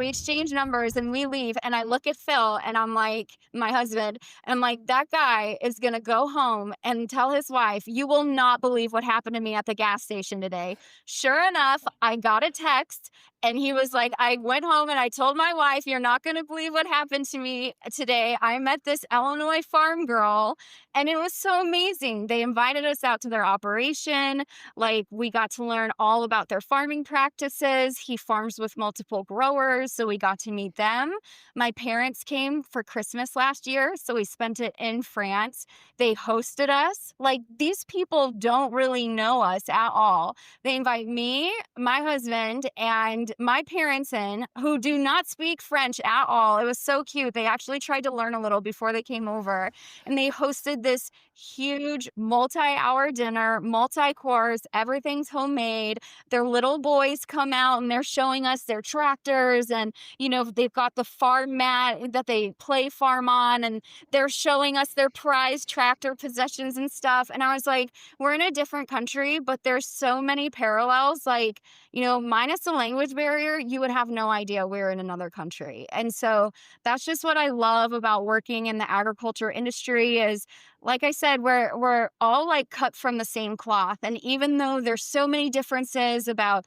exchange numbers and we leave. And I look at Phil and I'm like, my husband, and I'm like, that guy is going to go home and tell his wife, you will not believe what happened to me at the gas station today. Sure enough, I got a text, and he was like, I went home and I told my wife, you're not going to believe what happened to me today. I met this Illinois farm girl, and it was so amazing. They invited us out to their operation. Like, we got to learn all about their farming practices. He farms with multiple growers, so we got to meet them. My parents came for Christmas last year, so we spent it in France. They hosted us. Like, these people don't really know us at all. They invite me, my husband, and my parents in, who do not speak French at all. It was so cute. They actually tried to learn a little before they came over, and they hosted this huge multi-hour dinner, multi-course, everything's homemade. Their little boys come out and they're showing us their tractors, and they've got the farm mat that they play farm on, and they're showing us their prized tractor possessions and stuff. And I was like, we're in a different country, but there's so many parallels. Like, minus the language barrier, you would have no idea we're in another country. And so that's just what I love about working in the agriculture industry is, like I said, we're all like cut from the same cloth. And even though there's so many differences about,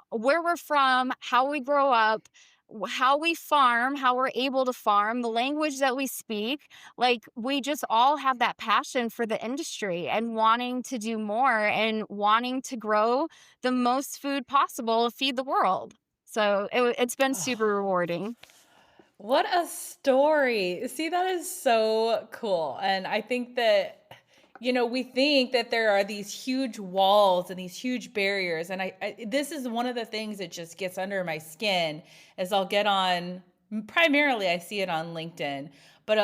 where we're from, how we grow up, how we farm, how we're able to farm, the language that we speak, like, we just all have that passion for the industry and wanting to do more and wanting to grow the most food possible to feed the world. So it's been super rewarding. What a story. See, that is so cool. And I think that, we think that there are these huge walls and these huge barriers. And this is one of the things that just gets under my skin as I'll get on, primarily I see it on LinkedIn, but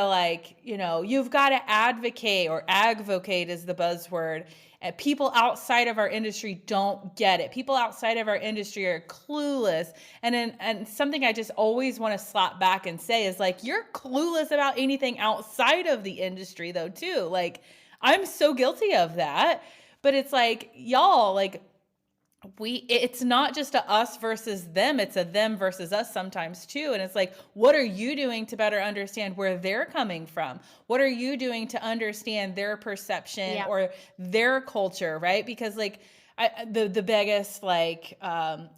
you've got to advocate, or advocate is the buzzword. And people outside of our industry don't get it. People outside of our industry are clueless. And something I just always want to slap back and say is like, you're clueless about anything outside of the industry though, too. Like, I'm so guilty of that. But it's like, y'all, like, it's not just a us versus them, it's a them versus us sometimes too. And it's like, what are you doing to better understand where they're coming from? What are you doing to understand their perception or their culture, right? Because like the biggest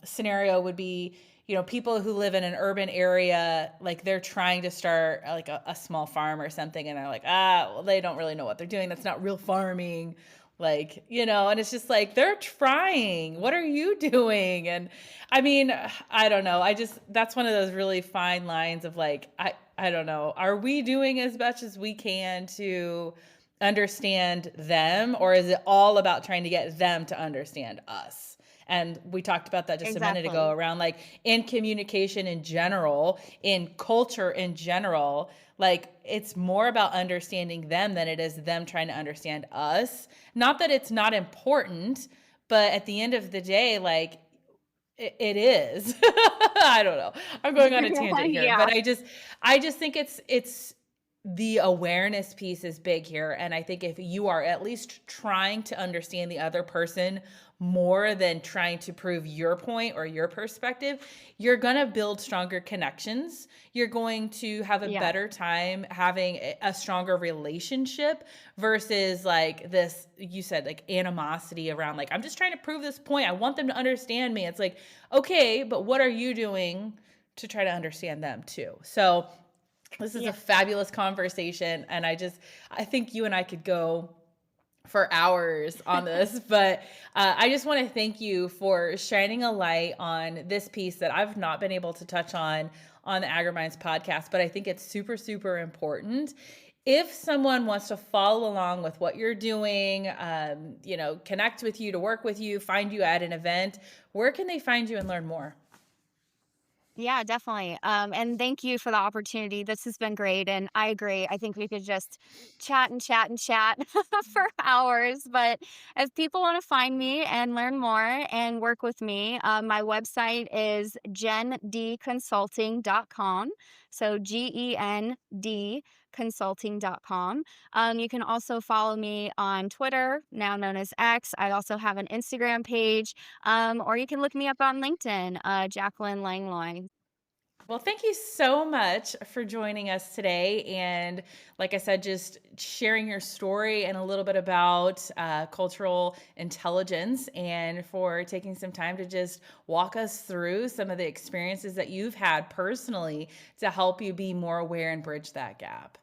scenario would be, people who live in an urban area, like they're trying to start like a small farm or something, and they're like, well, they don't really know what they're doing. That's not real farming. Like, and it's just like, they're trying. What are you doing? And I mean, I don't know. That's one of those really fine lines of like, I don't know. Are we doing as much as we can to understand them? Or is it all about trying to get them to understand us? And we talked about that just a minute ago around like in communication in general, in culture in general, like it's more about understanding them than it is them trying to understand us. Not that it's not important, but at the end of the day, like it is. I don't know. I'm going on a tangent here, but I just think it's the awareness piece is big here. And I think if you are at least trying to understand the other person more than trying to prove your point or your perspective, you're going to build stronger connections. You're going to have a better time having a stronger relationship versus like this, you said, like animosity around like, I'm just trying to prove this point. I want them to understand me. It's like, okay, but what are you doing to try to understand them too? So this is a fabulous conversation. And I think you and I could go for hours on this, but I just want to thank you for shining a light on this piece that I've not been able to touch on the AGRIMINDS podcast, but I think it's super, super important. If someone wants to follow along with what you're doing, connect with you, to work with you, find you at an event, where can they find you and learn more? Yeah, definitely. And thank you for the opportunity. This has been great. And I agree. I think we could just chat and chat and chat for hours. But if people want to find me and learn more and work with me, my website is gendconsulting.com. So GEND consulting.com. You can also follow me on Twitter, now known as X. I also have an Instagram page, or you can look me up on LinkedIn, Jacki Langlois. Well, thank you so much for joining us today. And like I said, just sharing your story and a little bit about cultural intelligence, and for taking some time to just walk us through some of the experiences that you've had personally to help you be more aware and bridge that gap.